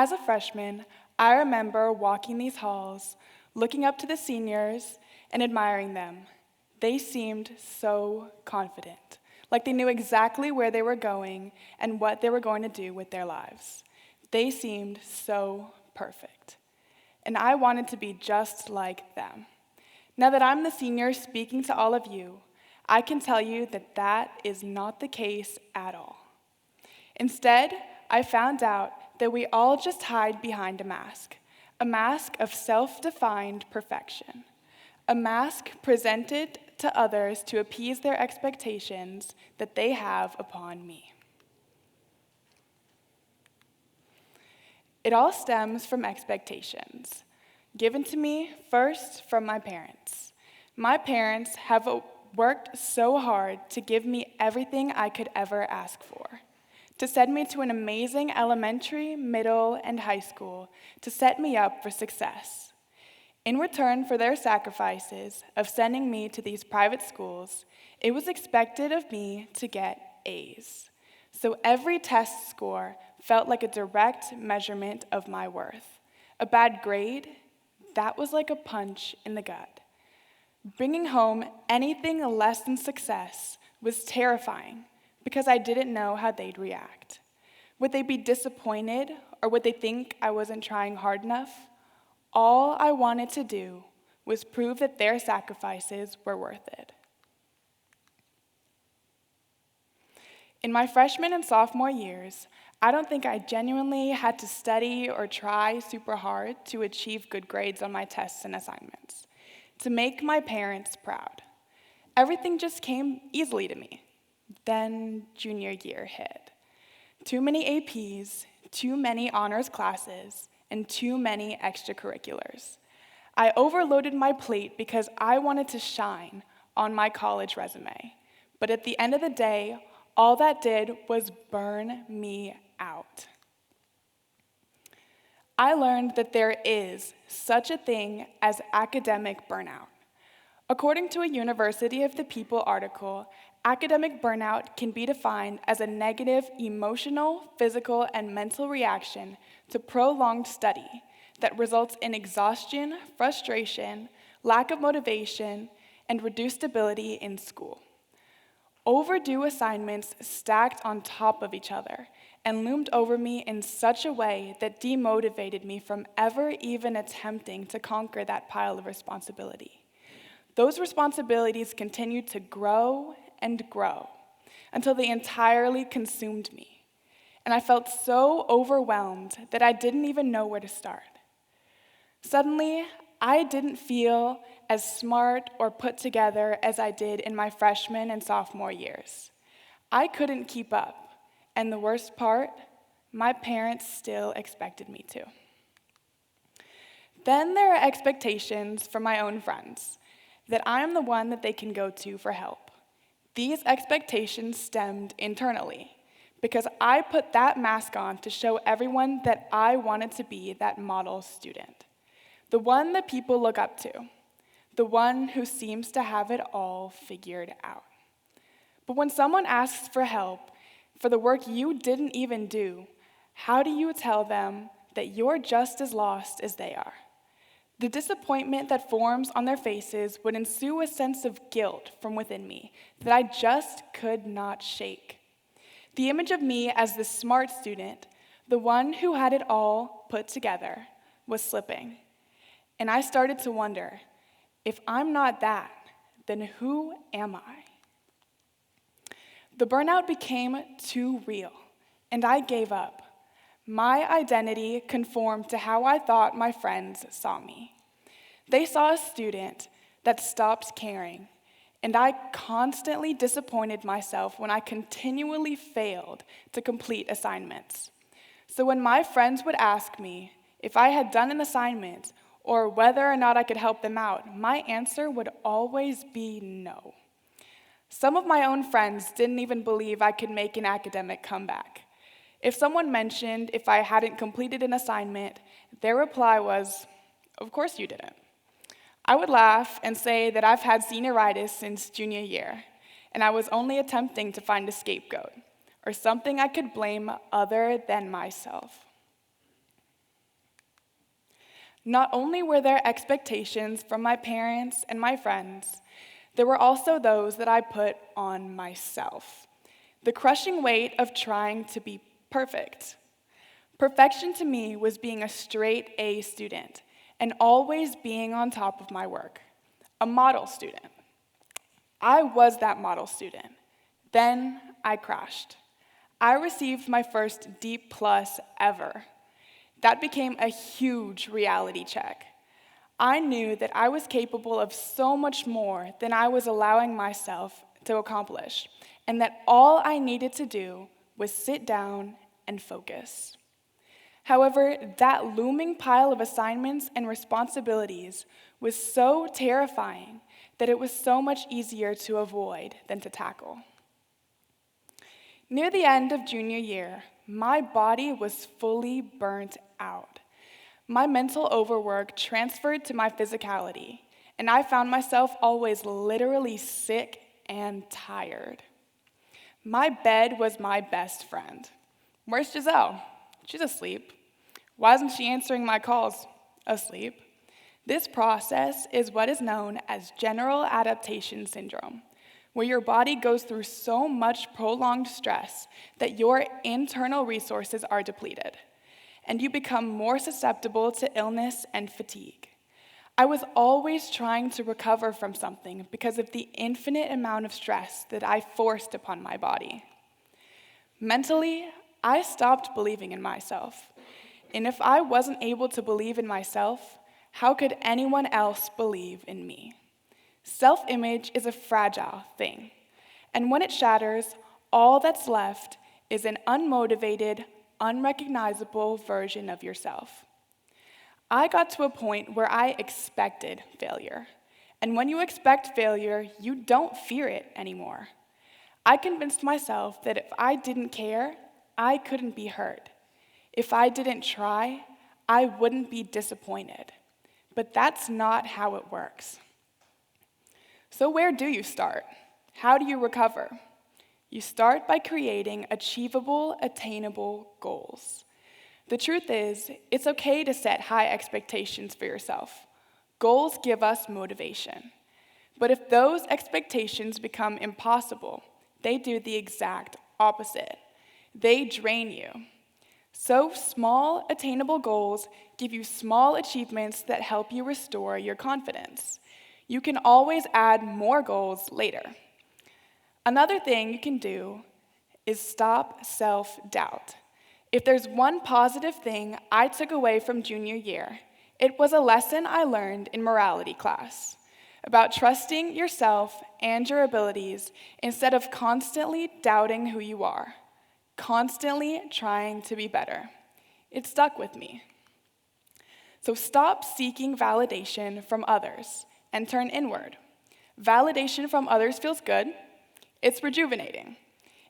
As a freshman, I remember walking these halls, looking up to the seniors, and admiring them. They seemed so confident, like they knew exactly where they were going and what they were going to do with their lives. They seemed so perfect. And I wanted to be just like them. Now that I'm the senior speaking to all of you, I can tell you that that is not the case at all. Instead, I found out that we all just hide behind a mask of self-defined perfection, a mask presented to others to appease their expectations that they have upon me. It all stems from expectations, given to me first from my parents. My parents have worked so hard to give me everything I could ever ask for, to send me to an amazing elementary, middle, and high school, to set me up for success. In return for their sacrifices of sending me to these private schools, it was expected of me to get A's. So every test score felt like a direct measurement of my worth. A bad grade, that was like a punch in the gut. Bringing home anything less than success was terrifying because I didn't know how they'd react. Would they be disappointed, or would they think I wasn't trying hard enough? All I wanted to do was prove that their sacrifices were worth it. In my freshman and sophomore years, I don't think I genuinely had to study or try super hard to achieve good grades on my tests and assignments, to make my parents proud. Everything just came easily to me. Then junior year hit. Too many APs, too many honors classes, and too many extracurriculars. I overloaded my plate because I wanted to shine on my college resume. But at the end of the day, all that did was burn me out. I learned that there is such a thing as academic burnout. According to a University of the People article, academic burnout can be defined as a negative emotional, physical, and mental reaction to prolonged study that results in exhaustion, frustration, lack of motivation, and reduced ability in school. Overdue assignments stacked on top of each other and loomed over me in such a way that demotivated me from ever even attempting to conquer that pile of responsibility. Those responsibilities continued to grow and grow until they entirely consumed me. And I felt so overwhelmed that I didn't even know where to start. Suddenly, I didn't feel as smart or put together as I did in my freshman and sophomore years. I couldn't keep up, and the worst part, my parents still expected me to. Then there are expectations from my own friends, that I am the one that they can go to for help. These expectations stemmed internally, because I put that mask on to show everyone that I wanted to be that model student. The one that people look up to, the one who seems to have it all figured out. But when someone asks for help for the work you didn't even do, how do you tell them that you're just as lost as they are? The disappointment that forms on their faces would ensue a sense of guilt from within me that I just could not shake. The image of me as the smart student, the one who had it all put together, was slipping. And I started to wonder, if I'm not that, then who am I? The burnout became too real, and I gave up. My identity conformed to how I thought my friends saw me. They saw a student that stopped caring, and I constantly disappointed myself when I continually failed to complete assignments. So when my friends would ask me if I had done an assignment or whether or not I could help them out, my answer would always be no. Some of my own friends didn't even believe I could make an academic comeback. If someone mentioned if I hadn't completed an assignment, their reply was, "Of course you didn't." I would laugh and say that I've had senioritis since junior year, and I was only attempting to find a scapegoat, or something I could blame other than myself. Not only were there expectations from my parents and my friends, there were also those that I put on myself. The crushing weight of trying to be perfect. Perfection to me was being a straight A student and always being on top of my work, a model student. I was that model student. Then I crashed. I received my first D+ ever. That became a huge reality check. I knew that I was capable of so much more than I was allowing myself to accomplish, and that all I needed to do was sit down and focus. However, that looming pile of assignments and responsibilities was so terrifying that it was so much easier to avoid than to tackle. Near the end of junior year, my body was fully burnt out. My mental overwork transferred to my physicality, and I found myself always literally sick and tired. My bed was my best friend. Where's Giselle? She's asleep. Why isn't she answering my calls? Asleep. This process is what is known as general adaptation syndrome, where your body goes through so much prolonged stress that your internal resources are depleted, and you become more susceptible to illness and fatigue. I was always trying to recover from something because of the infinite amount of stress that I forced upon my body. Mentally, I stopped believing in myself. And if I wasn't able to believe in myself, how could anyone else believe in me? Self-image is a fragile thing, and when it shatters, all that's left is an unmotivated, unrecognizable version of yourself. I got to a point where I expected failure, and when you expect failure, you don't fear it anymore. I convinced myself that if I didn't care, I couldn't be hurt. If I didn't try, I wouldn't be disappointed. But that's not how it works. So where do you start? How do you recover? You start by creating achievable, attainable goals. The truth is, it's okay to set high expectations for yourself. Goals give us motivation. But if those expectations become impossible, they do the exact opposite. They drain you. So small, attainable goals give you small achievements that help you restore your confidence. You can always add more goals later. Another thing you can do is stop self-doubt. If there's one positive thing I took away from junior year, it was a lesson I learned in morality class about trusting yourself and your abilities instead of constantly doubting who you are, constantly trying to be better. It stuck with me. So stop seeking validation from others and turn inward. Validation from others feels good. It's rejuvenating.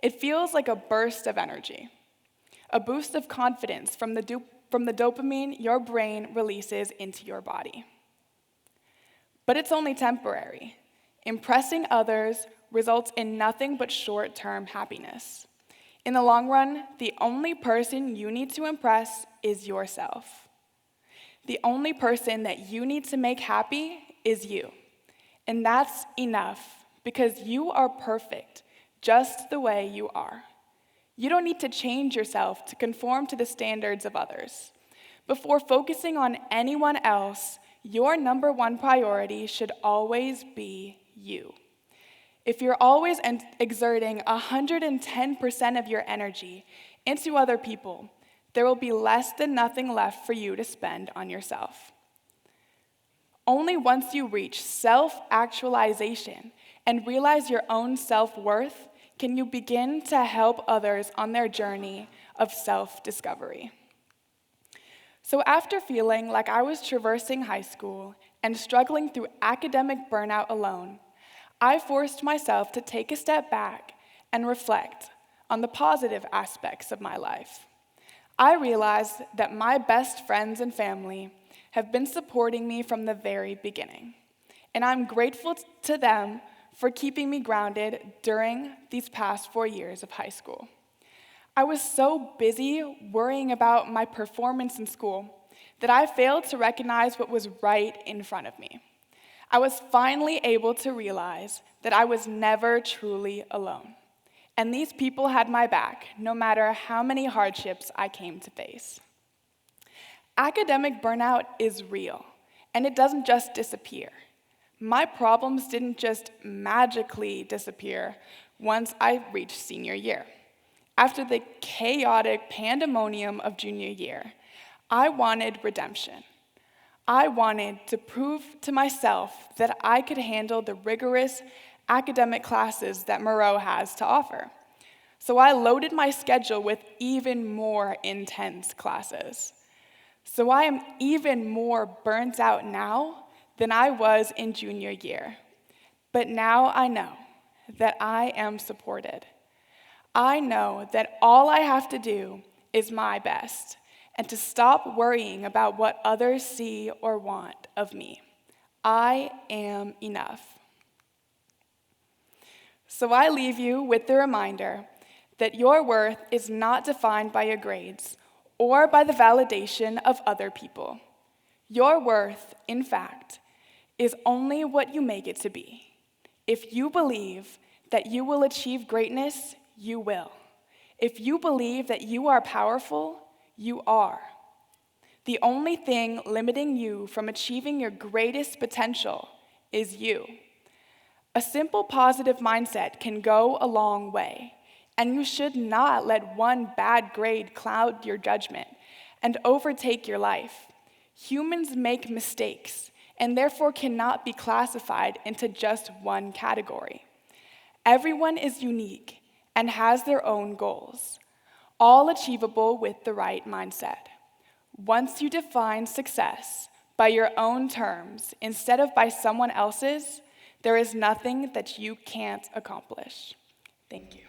It feels like a burst of energy, a boost of confidence from the dopamine your brain releases into your body. But it's only temporary. Impressing others results in nothing but short-term happiness. In the long run, the only person you need to impress is yourself. The only person that you need to make happy is you. And that's enough, because you are perfect just the way you are. You don't need to change yourself to conform to the standards of others. Before focusing on anyone else, your number one priority should always be you. If you're always exerting 110% of your energy into other people, there will be less than nothing left for you to spend on yourself. Only once you reach self-actualization and realize your own self-worth can you begin to help others on their journey of self-discovery. So after feeling like I was traversing high school and struggling through academic burnout alone, I forced myself to take a step back and reflect on the positive aspects of my life. I realized that my best friends and family have been supporting me from the very beginning, and I'm grateful to them for keeping me grounded during these past 4 years of high school. I was so busy worrying about my performance in school that I failed to recognize what was right in front of me. I was finally able to realize that I was never truly alone. And these people had my back, no matter how many hardships I came to face. Academic burnout is real, and it doesn't just disappear. My problems didn't just magically disappear once I reached senior year. After the chaotic pandemonium of junior year, I wanted redemption. I wanted to prove to myself that I could handle the rigorous academic classes that Moreau has to offer. So I loaded my schedule with even more intense classes. So I am even more burnt out now than I was in junior year. But now I know that I am supported. I know that all I have to do is my best and to stop worrying about what others see or want of me. I am enough. So I leave you with the reminder that your worth is not defined by your grades or by the validation of other people. Your worth, in fact, is only what you make it to be. If you believe that you will achieve greatness, you will. If you believe that you are powerful, you are. The only thing limiting you from achieving your greatest potential is you. A simple positive mindset can go a long way, and you should not let one bad grade cloud your judgment and overtake your life. Humans make mistakes, and therefore cannot be classified into just one category. Everyone is unique and has their own goals, all achievable with the right mindset. Once you define success by your own terms instead of by someone else's, there is nothing that you can't accomplish. Thank you.